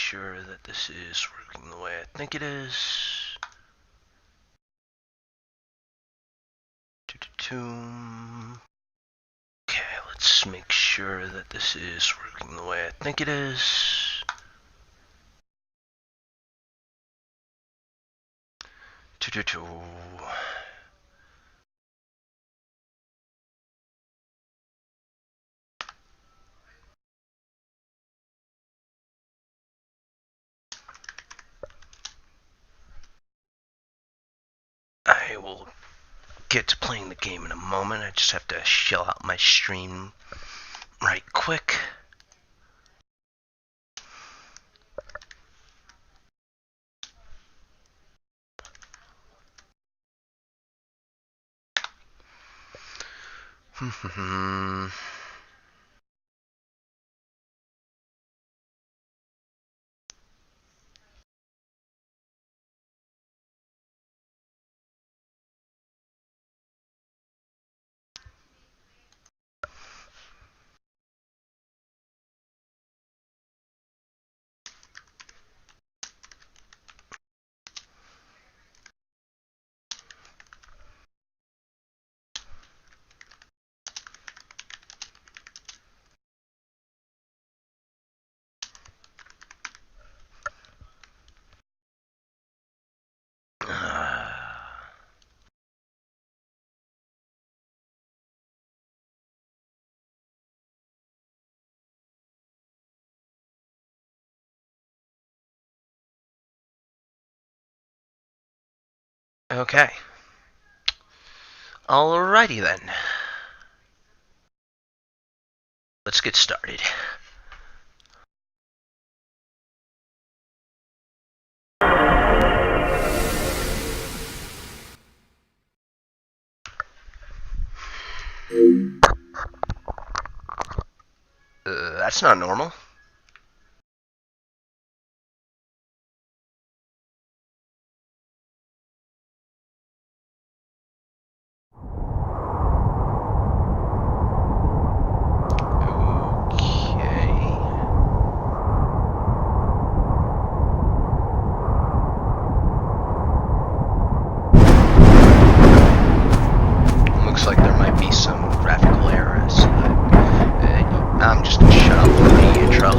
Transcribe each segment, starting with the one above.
sure that this is working the way I think it is. Okay, let's make sure that this is working the way I think it is. I will get to playing the game in a moment. I just have to shell out my stream right quick. Okay. Alrighty then. Let's get started. That's not normal. Looks like there might be some graphical errors. I'm just gonna shut up for the intro.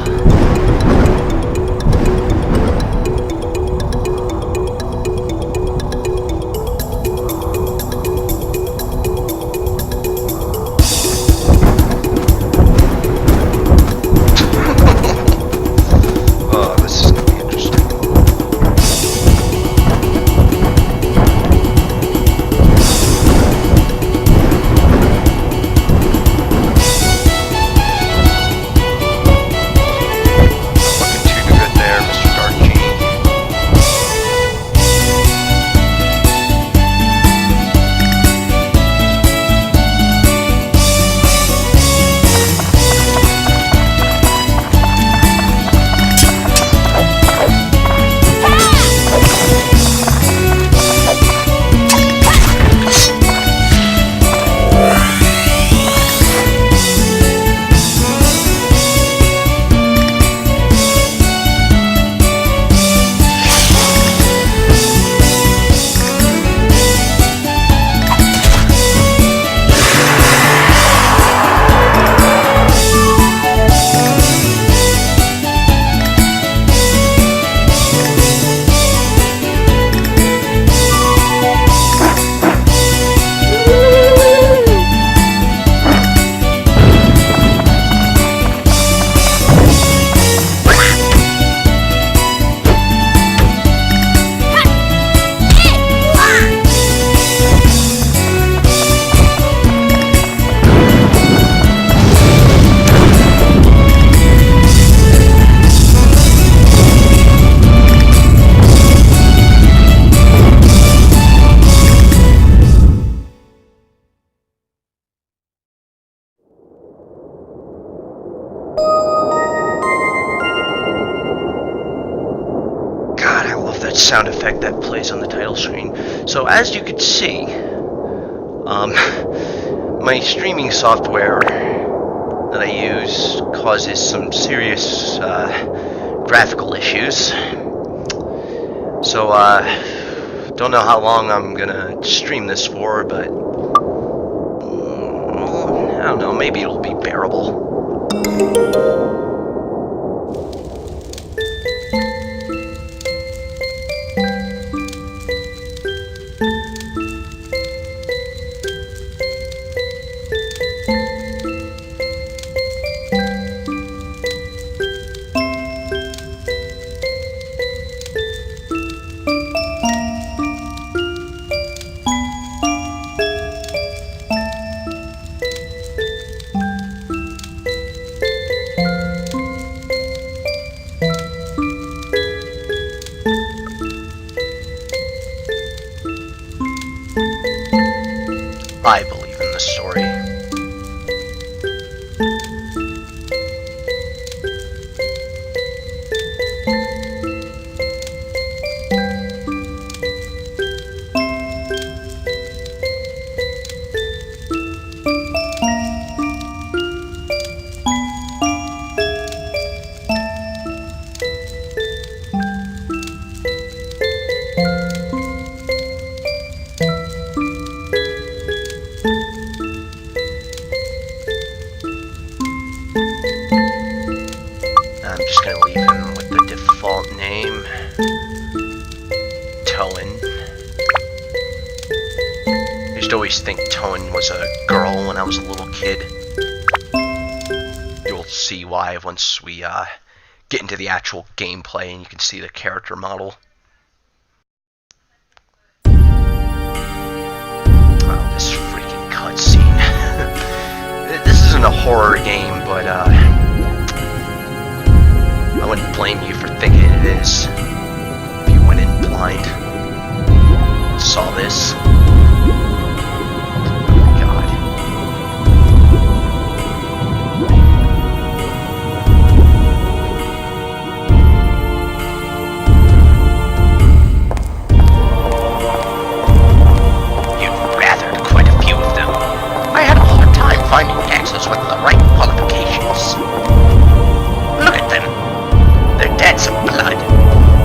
Oh, this is gonna be interesting. Sound effect that plays on the title screen. So as you can see, my streaming software that I use causes some serious graphical issues. So, don't know how long I'm gonna stream this for, but I don't know, maybe it'll be bearable. I believe in the story. I'm just gonna leave him with the default name, Toan. I used to always think Toan was a girl when I was a little kid. You'll see why once we get into the actual gameplay and you can see the character model. Oh, this freaking cutscene. This isn't a horror game, but I wouldn't blame you for thinking it is. If you went in blind, saw this. Oh my god. You've gathered quite a few of them. I had a hard time finding access with the right qualifications. Look at them. They're dads of blood.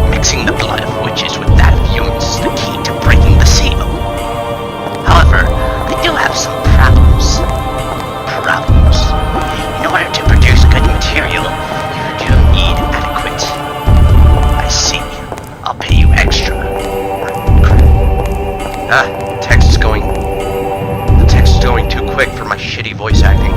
Mixing the blood of witches with that of humans is the key to breaking the seal. However, they do have some problems. In order to produce good material, you do need adequate. I see. I'll pay you extra. The text is going too quick for my shitty voice acting.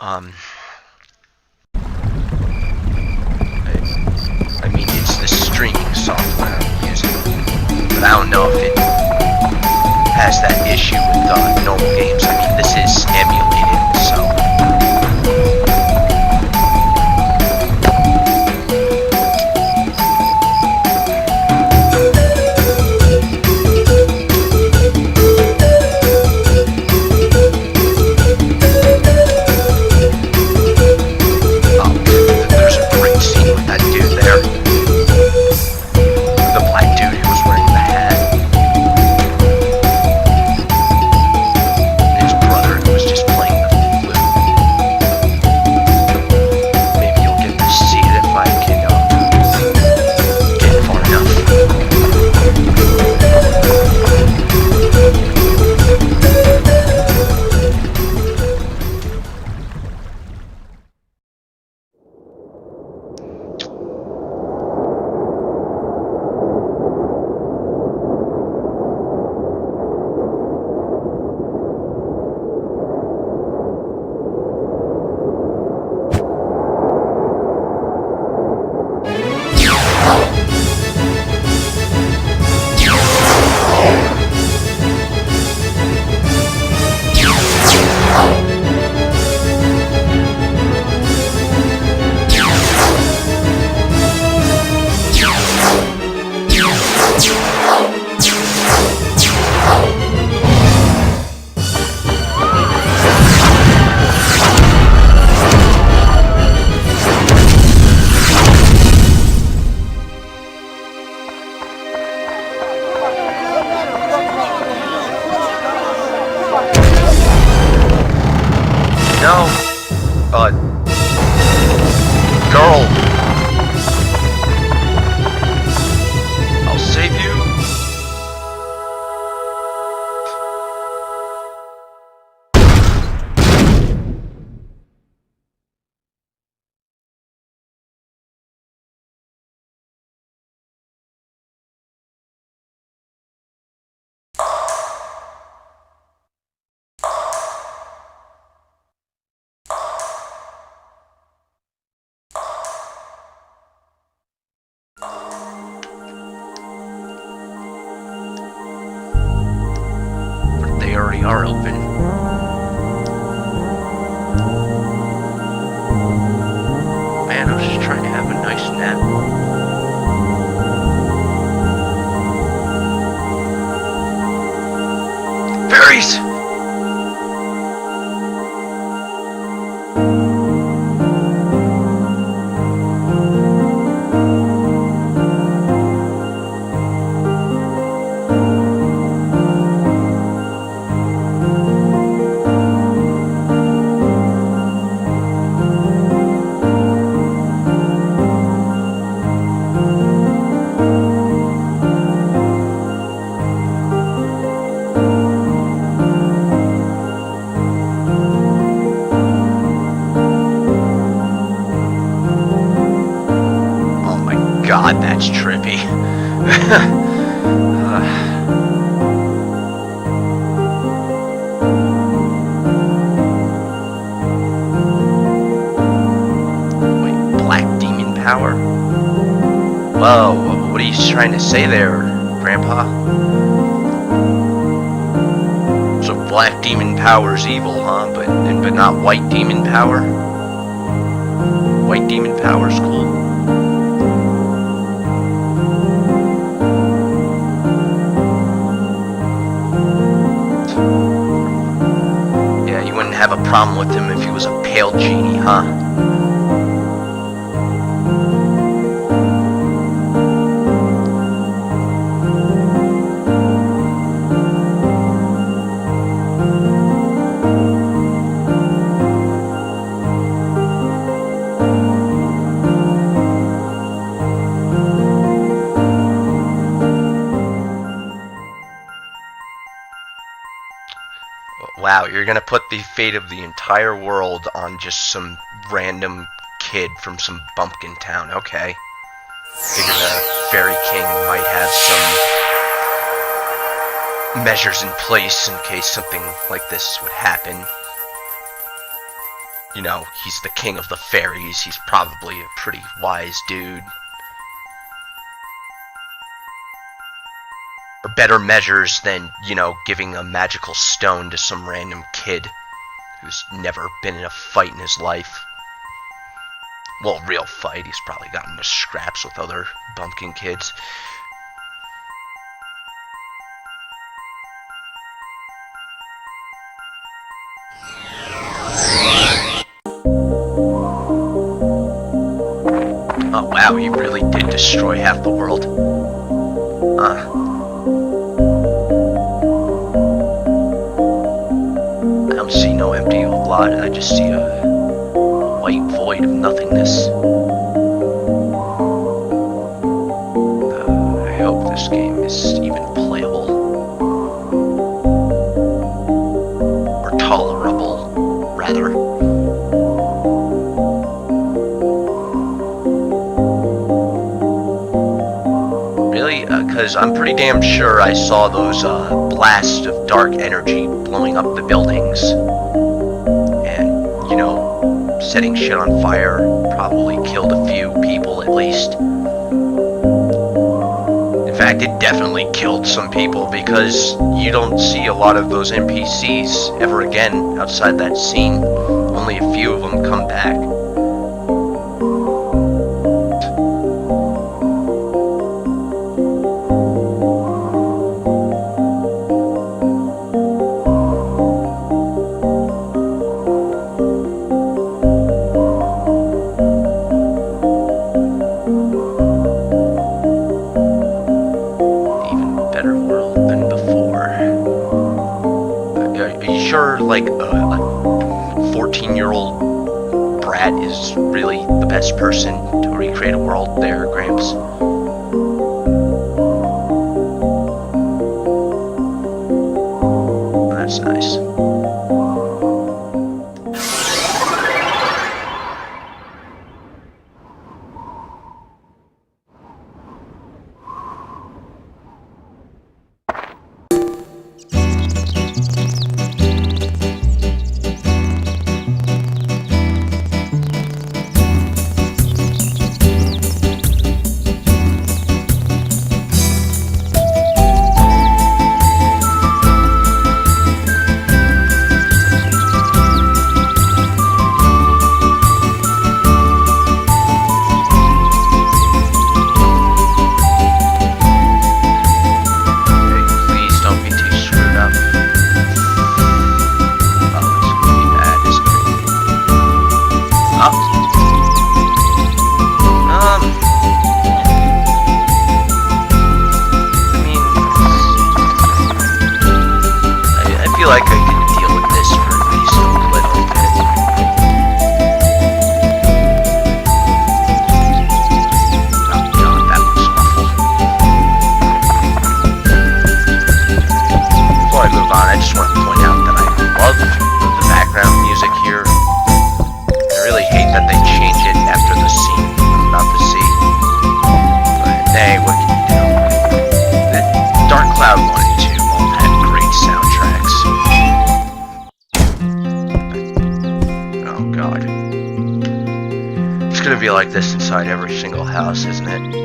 Um, I mean, it's the streaming software I'm using, but I don't know if it has that issue with normal games. I mean, this is emulated, so. There's a great scene with that dude there. The black dude who was wearing the hat. His brother who was just playing the flute. Maybe you'll get to see it if I can get far enough. No. Girl. I'll save you. They already are open. Man, I was just trying to have a nice nap. Fairies! God, that's trippy. Wait, black demon power? Whoa, what are you trying to say there, Grandpa? So black demon power's evil, huh? But not white demon power? White demon power's cool. Have a problem with him if he was a pale genie, huh? Wow, you're gonna put the fate of the entire world on just some random kid from some bumpkin town. Okay. Figure the Fairy King might have some measures in place in case something like this would happen. You know, he's the king of the fairies. He's probably a pretty wise dude. Or better measures than, you know, giving a magical stone to some random kid who's never been in a fight in his life. Well, real fight. He's probably gotten into scraps with other bumpkin kids. Oh wow, he really did destroy half the world. I don't see no empty lot, I just see a white void of nothingness. I hope this game is even playable. Or tolerable, rather. Because I'm pretty damn sure I saw those blasts of dark energy blowing up the buildings. And, you know, setting shit on fire probably killed a few people at least. In fact, it definitely killed some people because you don't see a lot of those NPCs ever again outside that scene. Only a few of them come back. Like a 14-year-old brat is really the best person to recreate a world there, Gramps? That's nice. Like this inside every single house, isn't it?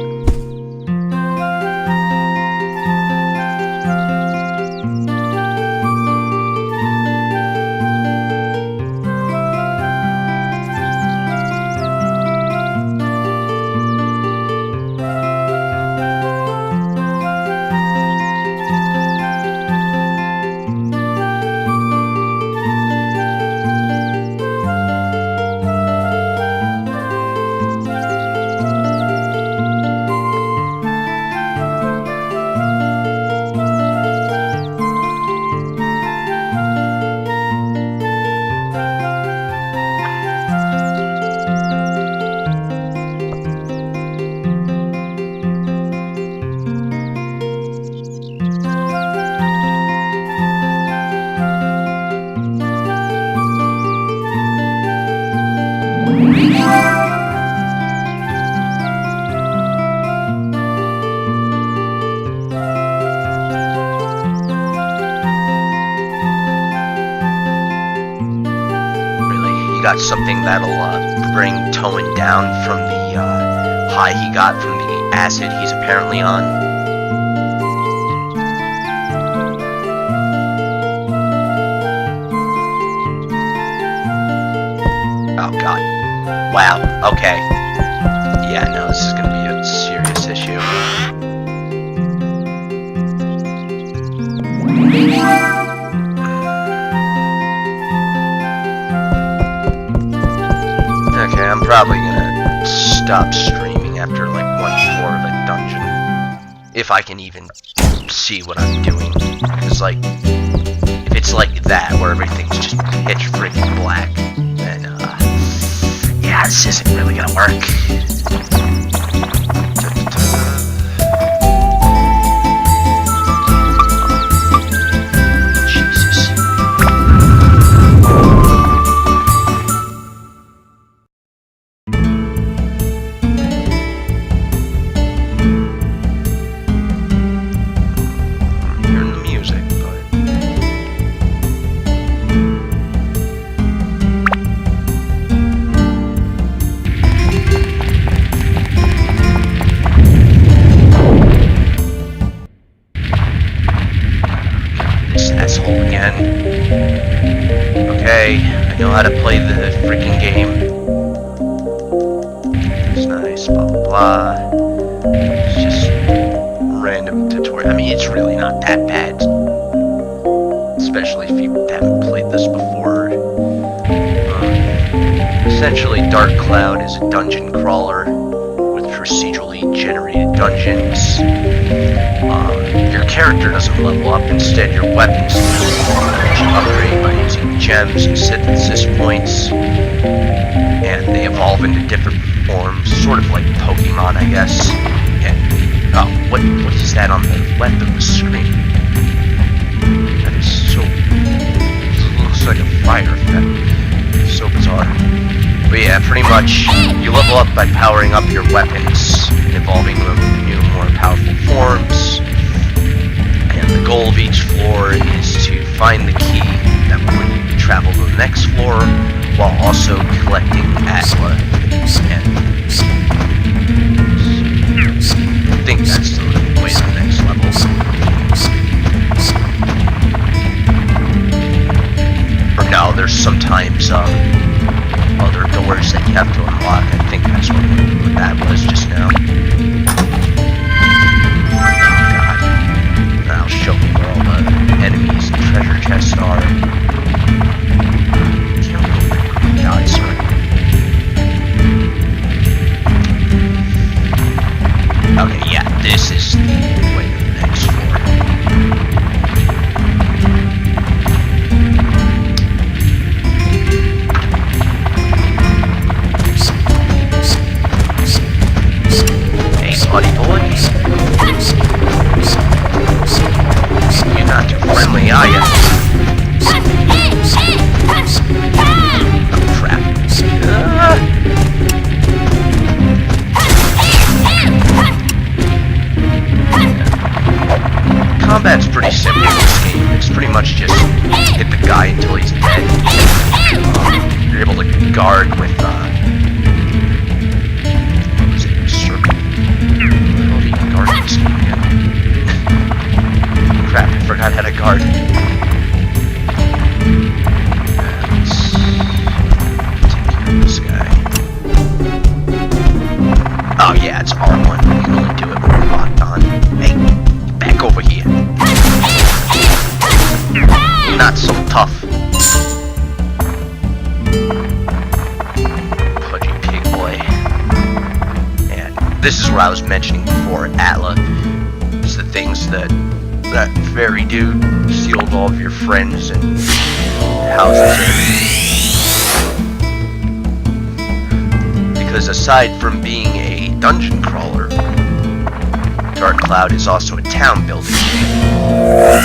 got something that'll bring Toan down from the high he got from the acid he's apparently on. Oh god. Wow, okay. Yeah, no, this is gonna be a serious issue. Okay, I'm probably gonna stop streaming after like one floor of a dungeon. If I can even see what I'm doing. Because like, if it's like that, where everything's just pitch freaking black, then yeah, this isn't really gonna work. Okay, I know how to play the freaking game. It's nice, blah blah blah. It's just random tutorial. I mean, it's really not that bad. Especially if you haven't played this before. Essentially, Dark Cloud is a dungeon crawler with procedurally generated dungeons. Your character doesn't level up, instead your weapons upgrade by using gems and synthesis points, and they evolve into different forms, sort of like Pokemon, I guess. And, oh, what is that on the left of the screen? That is so... It looks like a fire effect. So bizarre. But yeah, pretty much, you level up by powering up your weapons, and evolving them into new, more powerful forms. And the goal of each floor is to find the key that will travel to the next floor, while also collecting Atla. And I think that's the way to the next level. Or no, there's sometimes other doors that you have to unlock. I think that's what that was just now. I'll show you where all the enemies and treasure chests are. Kill the green guys, right? Okay, yeah, this is the way to the next floor. Hey, buddy boy. You're not too friendly, are you? Oh, crap. Combat's pretty simple in this game. It's pretty much just hit the guy until he's dead. You're able to guard with, what was it? Circle? How do you guard this game again? Crap, I forgot how to guard. Let's take care of this guy. Oh yeah, it's R1. You can only do it when you're locked on. Hey, back over here. Not so tough. Pudgy pig boy. And this is what I was mentioning before, Atla. It's the things that fairy dude sealed all of your friends and houses in. Because aside from being a dungeon crawler, Dark Cloud is also a town building game.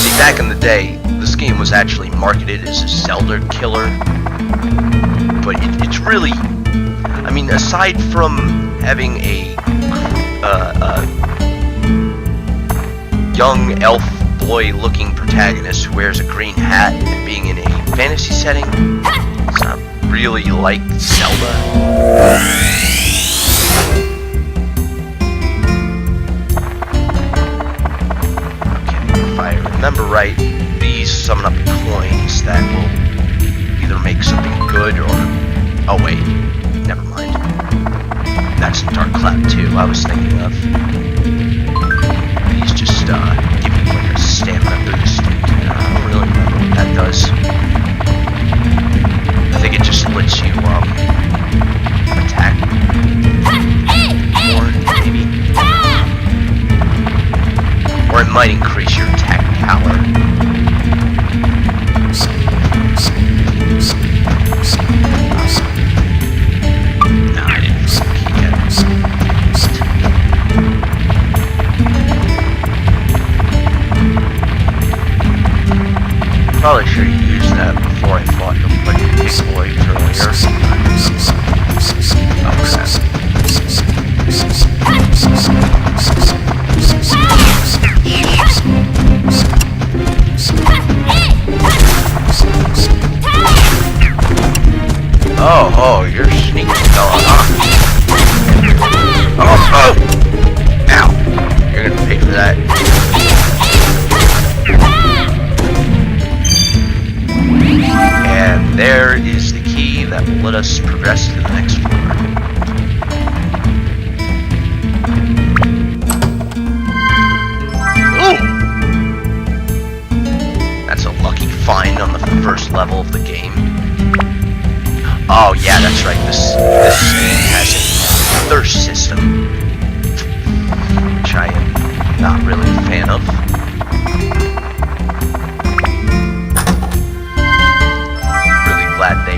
See, back in the day, this game was actually marketed as a Zelda killer, but it's really, I mean, aside from having a young elf boy looking protagonist who wears a green hat and being in a fantasy setting, it's not really liked Zelda. Okay, if I remember right, these summon up coins that will either make something good or... Oh wait, never mind. That's Dark Cloud 2 I was thinking of. These just give you like a stamina boost. I don't really remember what that does. I think it just lets you attack more, maybe. Or it might increase your attack power. No, I didn't get it. Probably should have used that before I fought the big boy earlier. Oh, you're sneaky fella, huh? Oh! Ow! You're gonna pay for that. And there is the key that will let us progress to the next floor. Ooh! That's a lucky find on the first level of the game. Oh yeah, that's right. This game has a thirst system, which I am not really a fan of. Glad they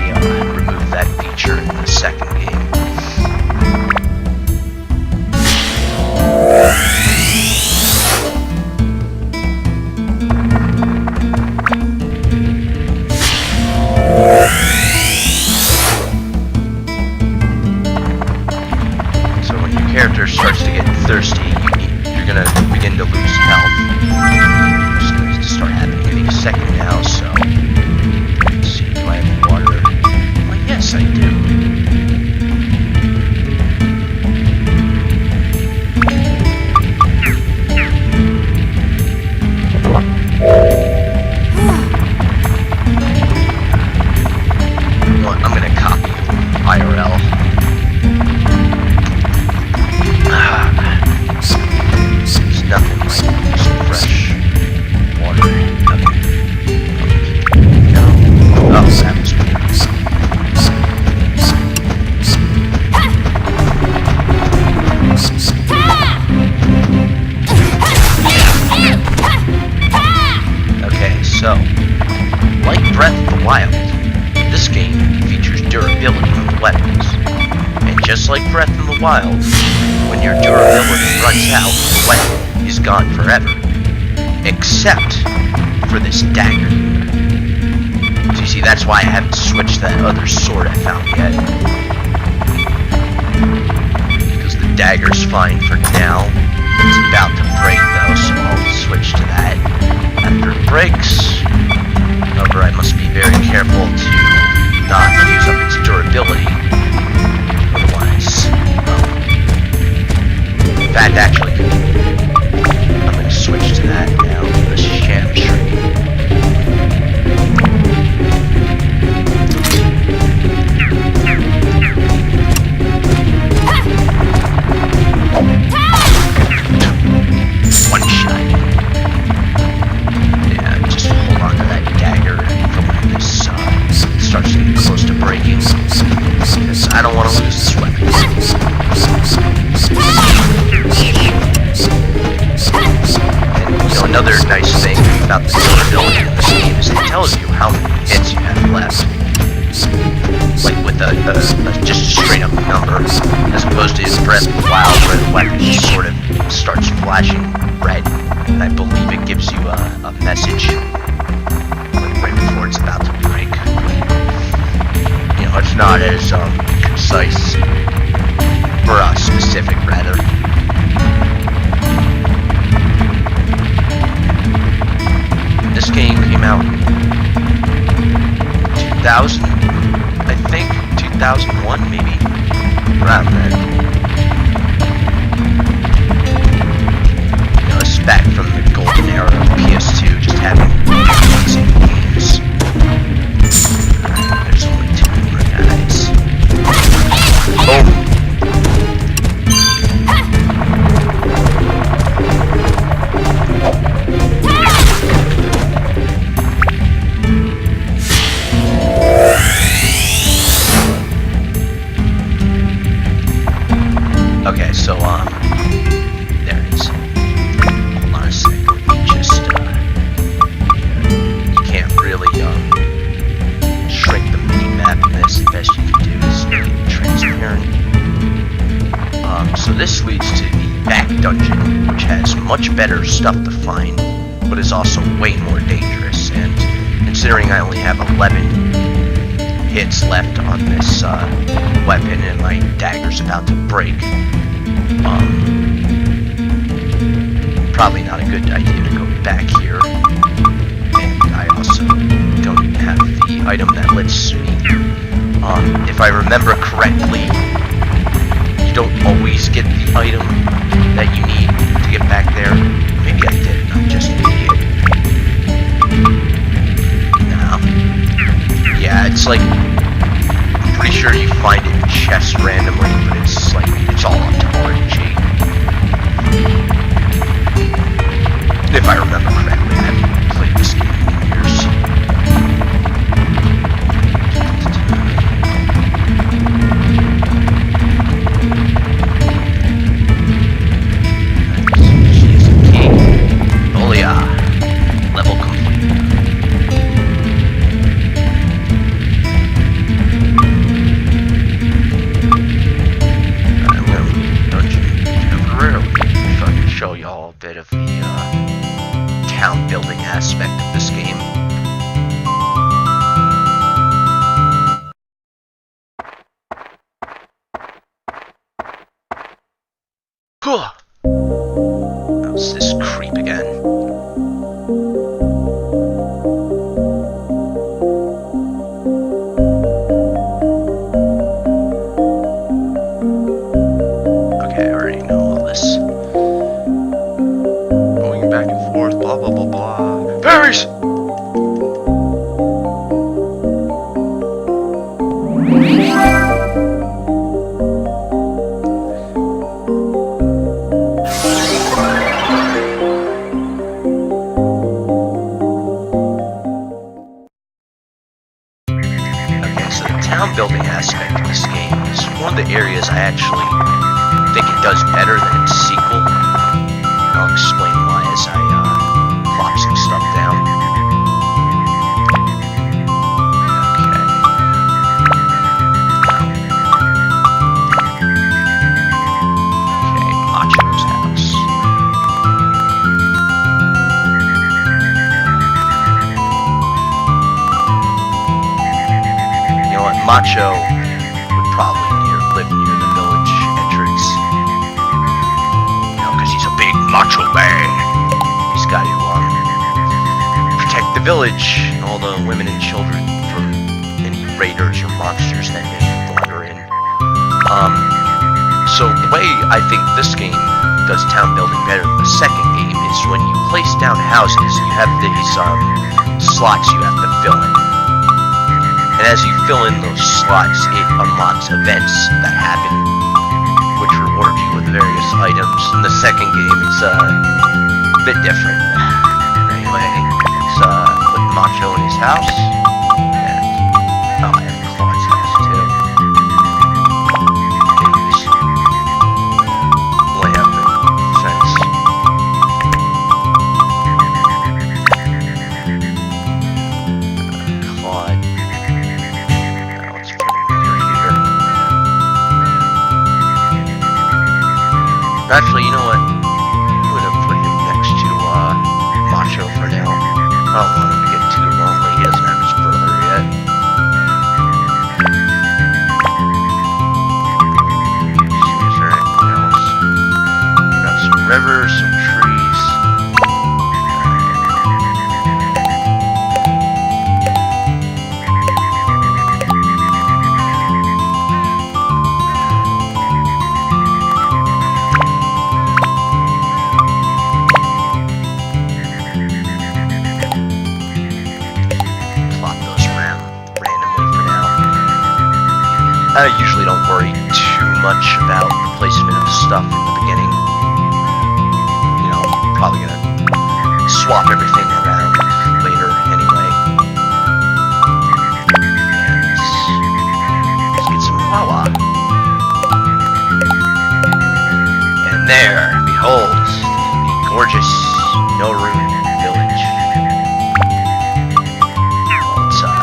removed that feature in the second game. So when your character starts to get thirsty, you're gonna begin to lose health. It's going to start happening any second now, so... Yes, I do. Well, I'm gonna copy IRL. There's nothing like some fresh water. No. Oh, that was weird. So, like Breath of the Wild, this game features durability on weapons. And just like Breath of the Wild, when your durability runs out, the weapon is gone forever. Except for this dagger. So you see, that's why I haven't switched that other sword I found yet. Because the dagger's fine for now. It's about to break though, so I'll switch to that. After it breaks, however, I must be very careful to not use up its durability. Otherwise, in fact, actually, I'm going to switch to that now, the Sham Tree. One shot. Starts getting close to breaking, because I don't want to lose this weapon. And, another nice thing about the durability in this game is it tells you how many hits you have left. Like with just a straight up number, as opposed to Breath of the Wild where the weapon just sort of starts flashing red, and I believe it gives you a message right before it's about to break. It's not as concise, or specific rather. This game came out in 2000, I think. 2001, maybe? Around then. You know, it's back from the golden era of PS2, just having amazing games. There's only 2 more guys. Oh! Okay, so, there it is. Hold on a sec, let me just, you can't really, shrink the mini-map in this. The best you can do is make it transparent. So this leads to the back dungeon, which has much better stuff to find, but is also way more dangerous, and considering I only have 11 hits left on this, weapon, and my dagger's about to break, probably not a good idea to go back here. And I also don't even have the item that lets me, if I remember correctly, you don't always get the item that you need to get back there. Maybe I did, and I'm just an idiot. No. Yeah, it's like, I'm pretty sure you find it in chests randomly, but it's like, it's all up to RNG. If I remember correctly, I haven't played this game in years. She's a key. Oh yeah. Level complete. I'm gonna leave dungeon temporarily so I can show y'all a bit of the town building aspect of this game. How's this creep again? Okay, I already know all this. Going back and forth, blah blah blah blah. Paris! Okay, so the town building aspect of this game is one of the areas I actually think it does better than its sequel. I'll explain why as I plop some stuff down. Okay, Macho's house. You know what, Macho would probably live near the village entrance. Because he's a big macho man. He's got to protect the village and all the women and children from any raiders or monsters that may wander in. So the way I think this game does town building better than the second game is when you place down houses, you have these slots you have to fill in. And as you fill in those slots, it unlocks events that happen, which reward you with various items. In the second game, it's a bit different. Anyway, let's put Macho in his house. And, oh, and Claude's house too. Jeez. Only have the fence. Claude. Let's put him over here. Actually, you know what? I'm gonna put him next to Macho for now. I don't want him to get too lonely. He doesn't have his brother yet. Is there anything else? Got some rivers, some trees. I usually don't worry too much about the placement of stuff in the beginning. You know, probably gonna swap everything around later anyway. And let's get some Wawa. And there, behold, the gorgeous Norune village. Well, it's a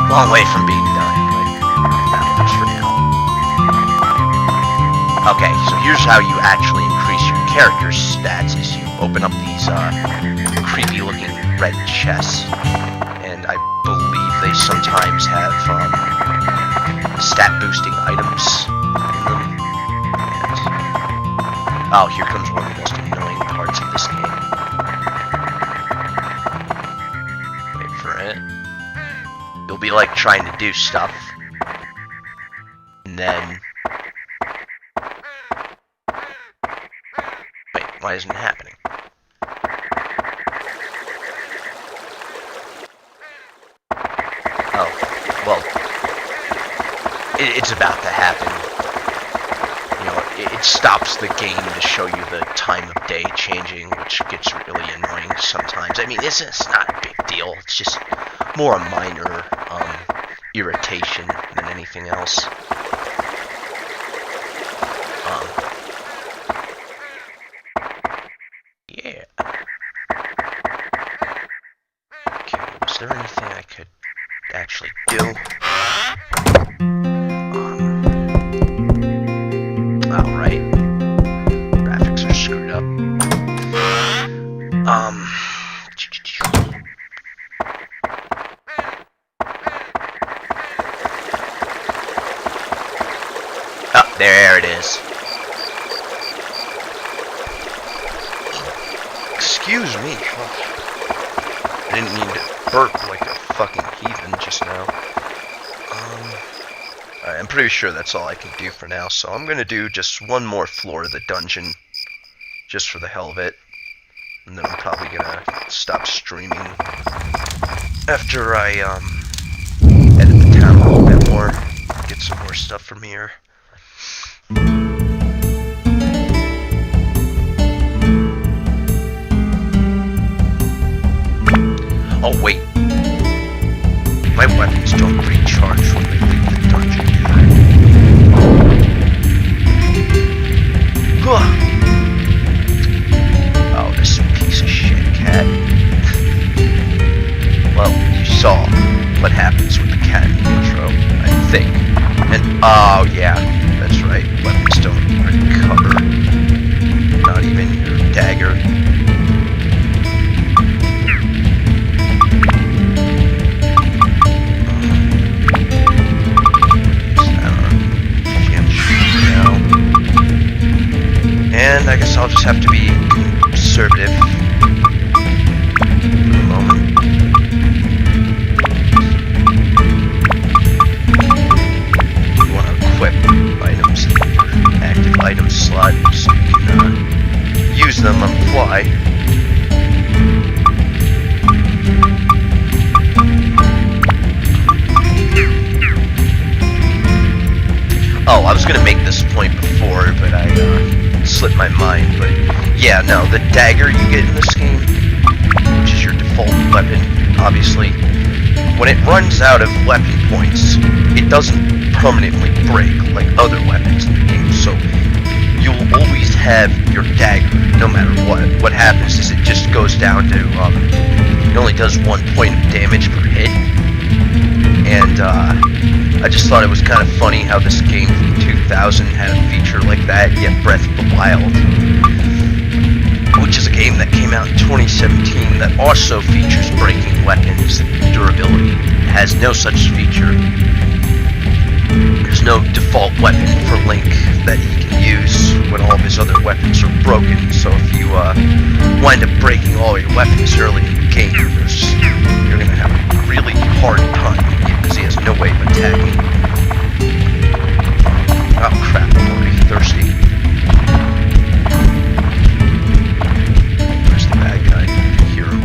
long way from being done, but that works for now. Okay, so here's how you actually increase your character's stats: is you open up these creepy looking red chests, and I believe they sometimes have stat boosting items in them. And oh, here comes one of the most annoying parts of this game. Wait for it. You'll be like trying to do stuff, and then wait, why isn't it happening? Oh, well, it's about to happen. You know, it stops the game to show you the time of day changing, which gets really annoying sometimes. I mean, it's not a big deal. It's just more a minor irritation than anything else. Yeah. Okay, was there anything I could actually do? Alright. Graphics are screwed up. Oh, there it is. Excuse me. I didn't mean to burp like a fucking heathen just now. Alright, I'm pretty sure that's all I can do for now, so I'm gonna do just one more floor of the dungeon, just for the hell of it. And then I'm probably gonna stop streaming after I edit the town a little bit more, get some more stuff from here. Oh wait, my weapons don't recharge when they leave the dungeon. Oh, this piece of shit cat. Well, you saw what happens with the cat in the intro, I think. And oh yeah, that's right, weapons don't recover. Not even your dagger. And I guess I'll just have to be conservative for the moment. You want to equip items in your active item slot so you can use them on the fly. Oh, I was going to make this point before, but I slipped my mind. But yeah, no, the dagger you get in this game, which is your default weapon, obviously, when it runs out of weapon points, it doesn't permanently break like other weapons in the game. So you'll always have your dagger, no matter what. What happens is it just goes down to, it only does 1 point of damage per hit. And I just thought it was kind of funny how this game from 2000 had a feature like that, yet Breath of the Wild, which is a game that came out in 2017 that also features breaking weapons and durability, has no such feature. There's no default weapon for Link that he can use when all of his other weapons are broken, so if you wind up breaking all your weapons early in the game, you're going to have a really hard time, because he has no way of attacking. Oh crap, I'm already thirsty. Where's the bad guy? I can hear him.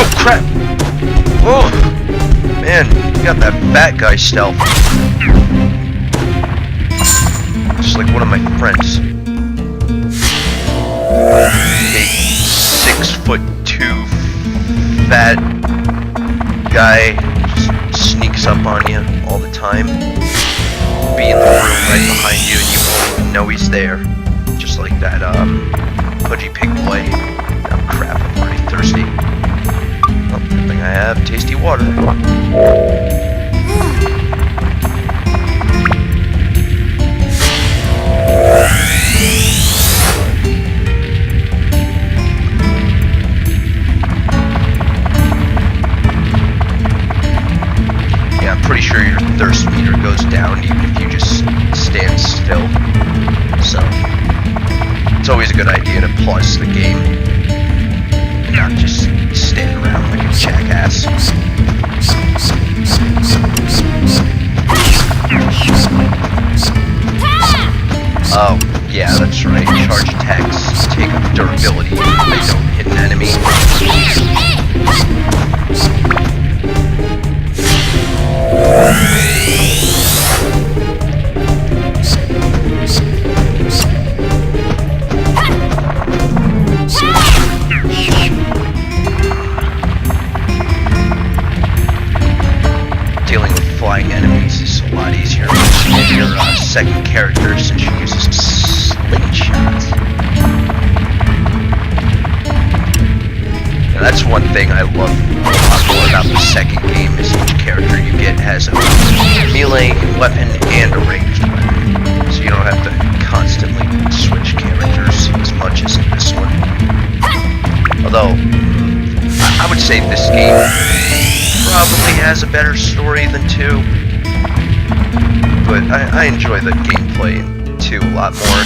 Oh crap! Oh, man, you got that fat guy stealth. Just like one of my friends. A 6'2" fat guy just sneaks up on you all the time. Be in the room right behind you and you won't even know he's there. Just like that, pudgy pig boy. Oh crap, I'm already thirsty. Oh, good thing I have tasty water. Yeah, I'm pretty sure your thirst meter goes down even if you just stand still. So, it's always a good idea to pause the game and not just stand around like a jackass. Oh, yeah, that's right. Charge attacks take up durability if they don't hit an enemy. Dealing with flying enemies is a lot easier once you get your second character since she uses a slingshot. Now that's one thing I love a lot more about the second game is each character you get has a melee weapon and a ranged weapon. So you don't have to constantly switch characters as much as in this one. Although, I would say this game probably has a better story than 2. But I enjoy the gameplay in 2 a lot more.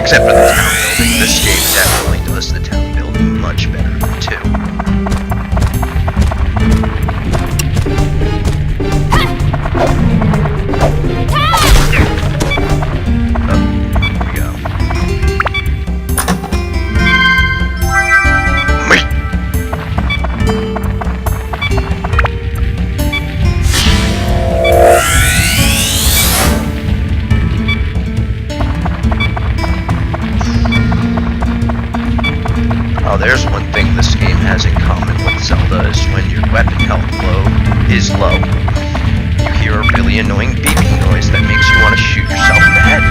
Except for the town building. This game definitely does the town building much better than 2. Oh, there's one thing this game has in common with Zelda is when your weapon health is low, you hear a really annoying beeping noise that makes you want to shoot yourself in the head.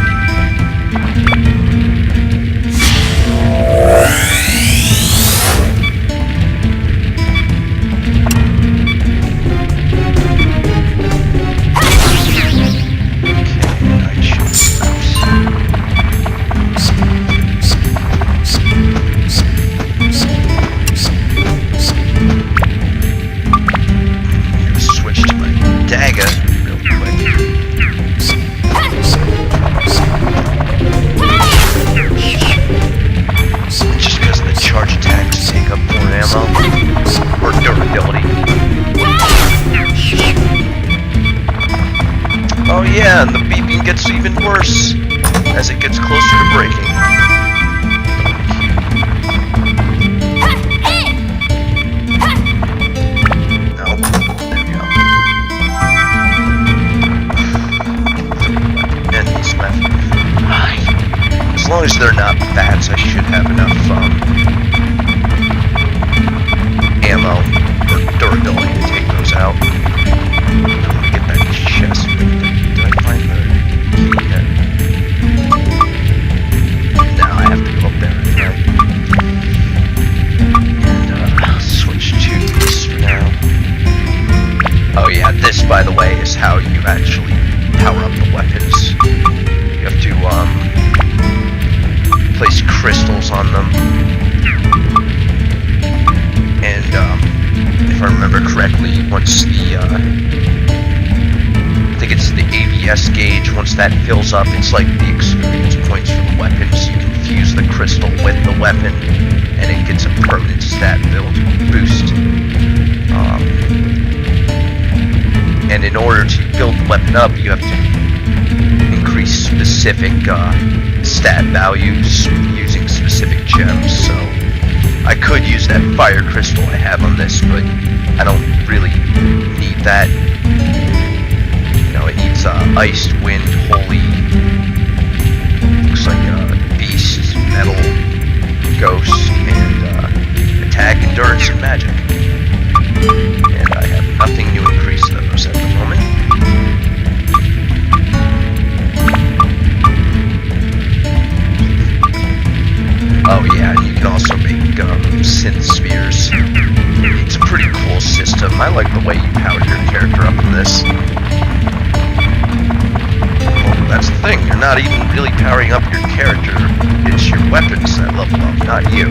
Oh yeah, and the beeping gets even worse as it gets closer to breaking. No, there we go. Enemies left. As long as they're not bats, I should have enough ammo or durability to take those out. I'm gonna get back to chest. Did I find the key yet? Now I have to go up there and I'll switch to this for now. Oh yeah, this by the way is how you actually power up the weapons. You have to place crystals on them. And if I remember correctly, once the I think it's the ABS gauge, once that fills up, it's like the experience points for the weapons. You can fuse the crystal with the weapon and it gets a permanent stat boost. And in order to build the weapon up, you have to increase specific stat values using specific gems. So I could use that fire crystal I have on this, but I don't really that. You know, it needs iced, wind, holy. Looks like beast, metal, ghost, and attack, endurance, and magic. And I have nothing to increase those at the moment. Oh yeah, and you can also make synth spheres. It's a pretty cool system. I like the way you power your character up in this. Well, that's the thing. You're not even really powering up your character. It's your weapons that level up, not you.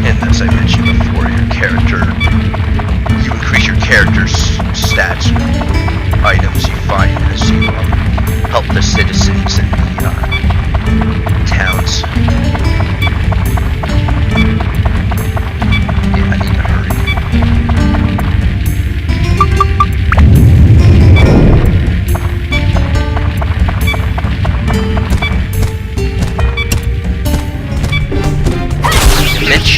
And as I mentioned before, your character, you increase your character's stats with items you find as you help the citizens in the towns. Yeah, I need to hurry. Bitch.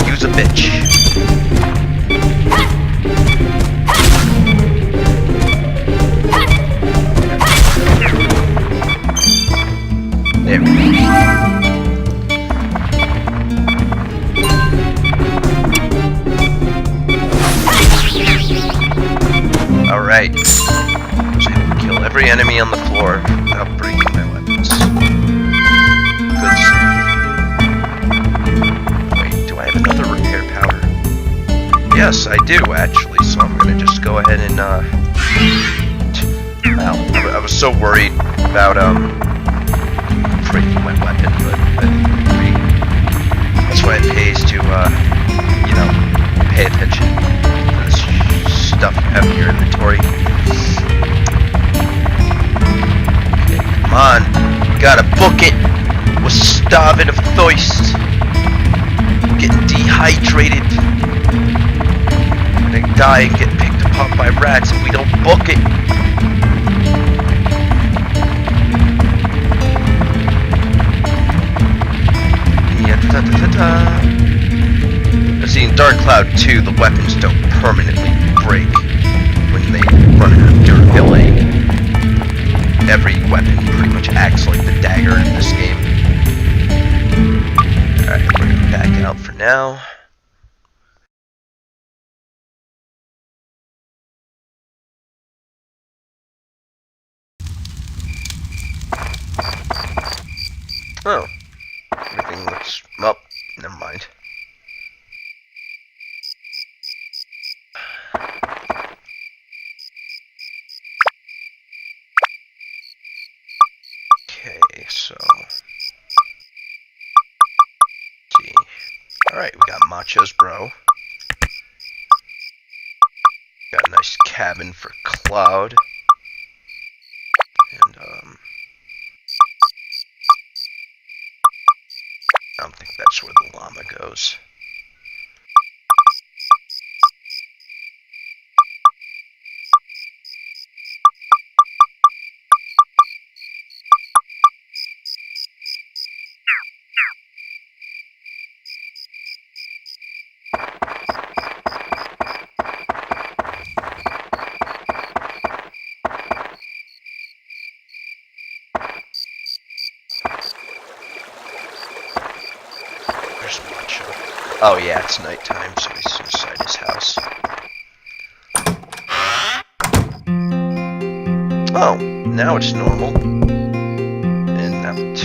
Use a bitch. There we go. Alright. I was able to kill every enemy on the floor without breaking my weapons. Good stuff. Wait, do I have another repair powder? Yes, I do, actually, so I'm gonna just go ahead and, wow. I was so worried about, breaking my weapon, but that's why it pays to, you know, pay attention to this stuff you have in your inventory. Okay, come on. Gotta book it. We're starving of thirst. Getting dehydrated. We're gonna die and get picked apart by rats if we don't book it. See, in Dark Cloud 2, the weapons don't permanently break when they run out of durability. Every weapon pretty much acts like the dagger in this game. Alright, we're gonna back out for now. Oh. Everything looks... well, never mind. Okay, so... let's see. Alright, we got Macho's Bro. Got a nice cabin for Cloud. And, I don't think that's where the llama goes. There's Macho. Oh yeah, it's nighttime, so he's inside his house. Oh, now it's normal. And that... what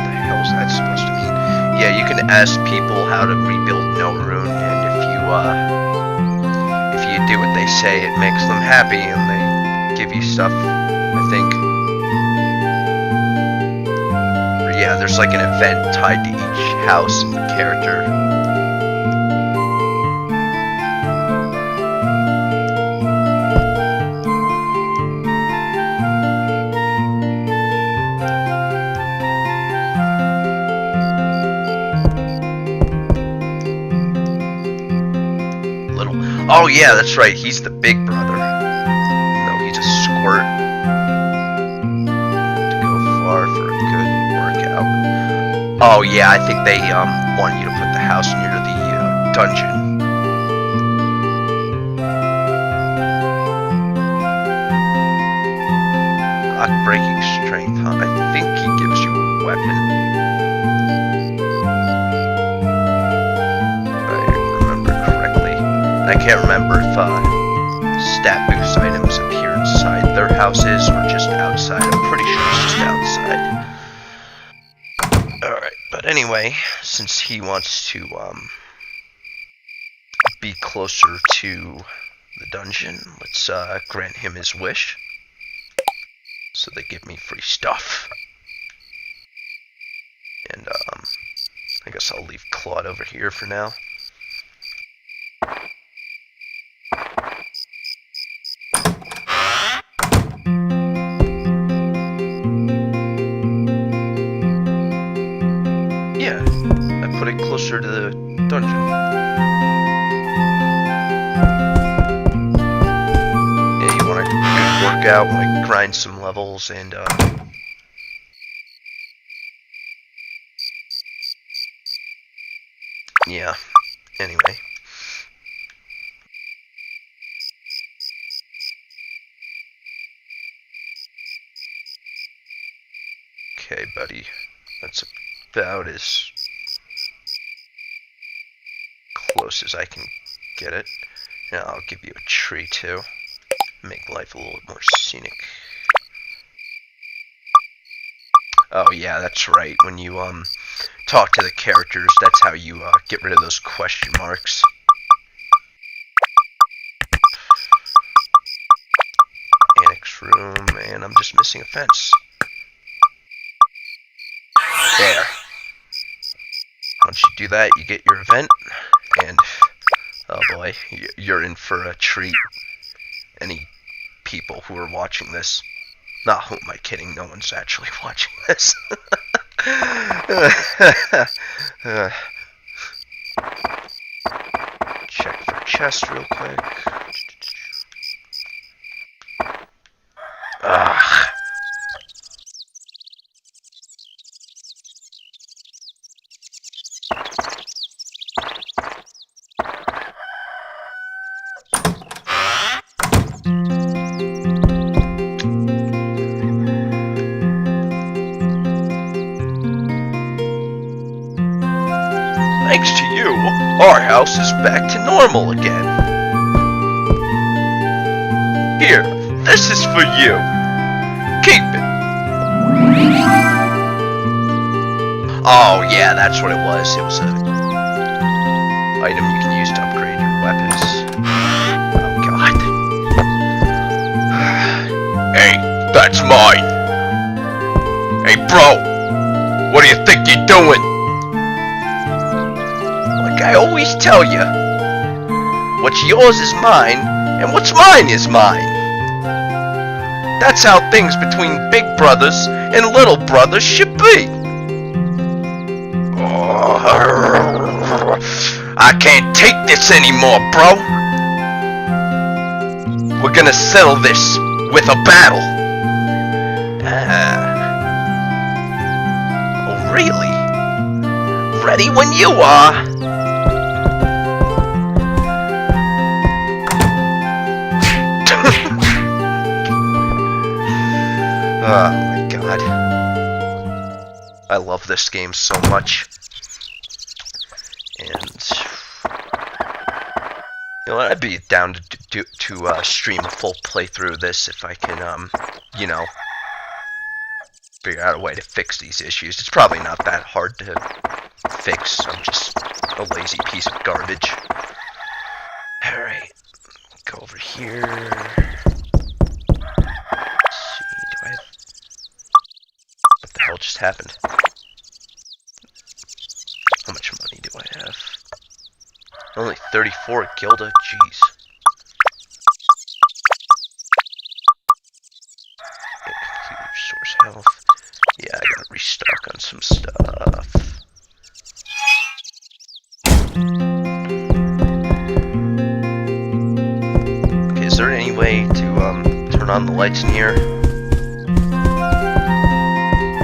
the hell is that supposed to mean? Yeah, you can ask people how to rebuild Nohurun, and if you do what they say, it makes them happy, and they give you stuff, I think. Or yeah, there's like an event tied to each house and character. little. Oh yeah, that's right. He's the big brother. No, he's a squirt. To go far for a good workout. Oh yeah, I think they wanted you to put the house near the dungeon. Lock breaking strength, huh? I think he gives you a weapon. I can't remember if stat boost items appear inside their houses or just outside. I'm pretty sure it's just outside. Alright, but anyway, since he wants to be closer to the dungeon, let's grant him his wish. So they give me free stuff. And I guess I'll leave Claude over here for now. Closer to the dungeon. Yeah, you want to work out, want to grind some levels, and yeah. Anyway. Okay, buddy. That's about as close as I can get it. And I'll give you a tree too. Make life a little more scenic. Oh yeah, that's right. When you talk to the characters, that's how you get rid of those question marks. Annex room, and I'm just missing a fence. There. Once you do that, you get your event. And, oh boy, you're in for a treat. Any people who are watching this. Nah, who am I kidding? No one's actually watching this. Check for chest real quick. Thanks to you, our house is back to normal again. Here, this is for you. Keep it. Oh yeah, that's what it was. It was a item you can use to upgrade your weapons. Oh god. Hey, that's mine. Hey bro, what do you think you're doing? I always tell you, what's yours is mine, and what's mine is mine. That's how things between big brothers and little brothers should be. Oh, I can't take this anymore, bro. We're gonna settle this with a battle. Oh, really? Ready when you are. Oh my god. I love this game so much. And you know what, I'd be down to stream a full playthrough of this if I can you know, figure out a way to fix these issues. It's probably not that hard to fix. I'm just a lazy piece of garbage. Alright. Go over here. What just happened? How much money do I have? Only 34 Gilda? Jeez. Complete resource health. Yeah, I gotta restock on some stuff. way to turn on the lights in here. I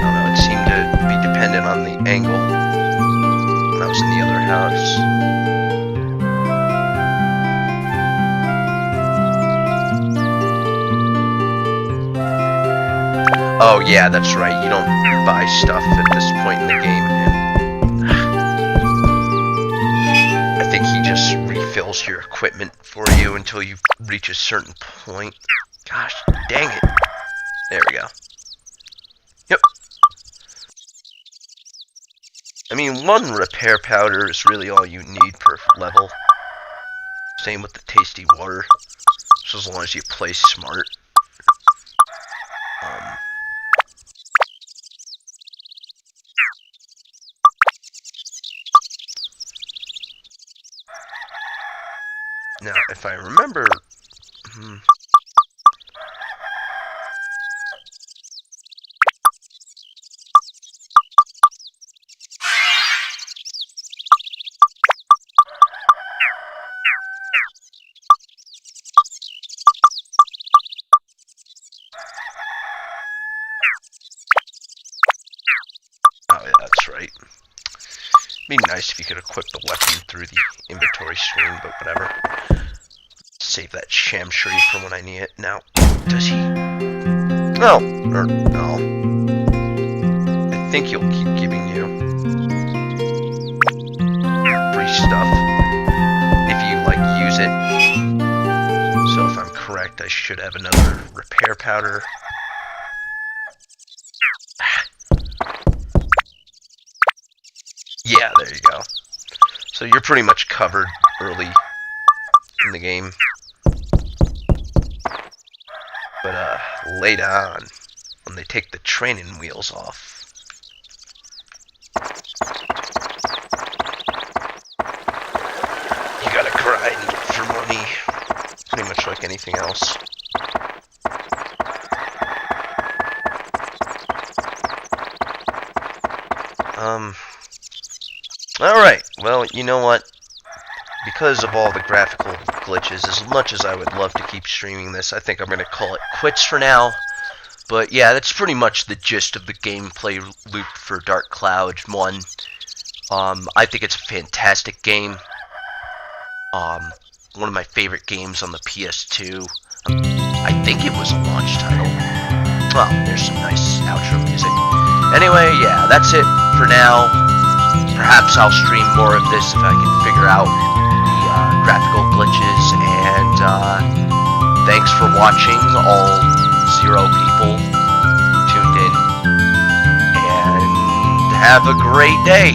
don't know, it seemed to be dependent on the angle when I was in the other house. Oh yeah, that's right, you don't buy stuff at this point in the game, and I think he just refills your equipment for you until you reach a certain point. Gosh, dang it. There we go. Yep. I mean, one repair powder is really all you need per level. Same with the tasty water. So as long as you play smart. Now, if I remember... Oh, yeah, that's right. It'd be nice if you could equip the weapon through the inventory screen, but whatever. Save that sham tree for when I need it. Now, does he? No, or no. I think he'll keep giving you free stuff if you use it. So if I'm correct, I should have another repair powder. Yeah, there you go. So you're pretty much covered early in the game. But later on, when they take the training wheels off, you gotta grind for money, pretty much like anything else. Alright, well, you know what? Because of all the graphical glitches, as much as I would love to keep streaming this, I think I'm going to call it quits for now. But yeah, that's pretty much the gist of the gameplay loop for Dark Cloud 1. I think it's a fantastic game. One of my favorite games on the PS2. I think it was a launch title. Well, there's some nice outro music. Anyway, yeah, that's it for now. Perhaps I'll stream more of this if I can figure out the graphical glitches, and thanks for watching, all 0 people tuned in, and have a great day!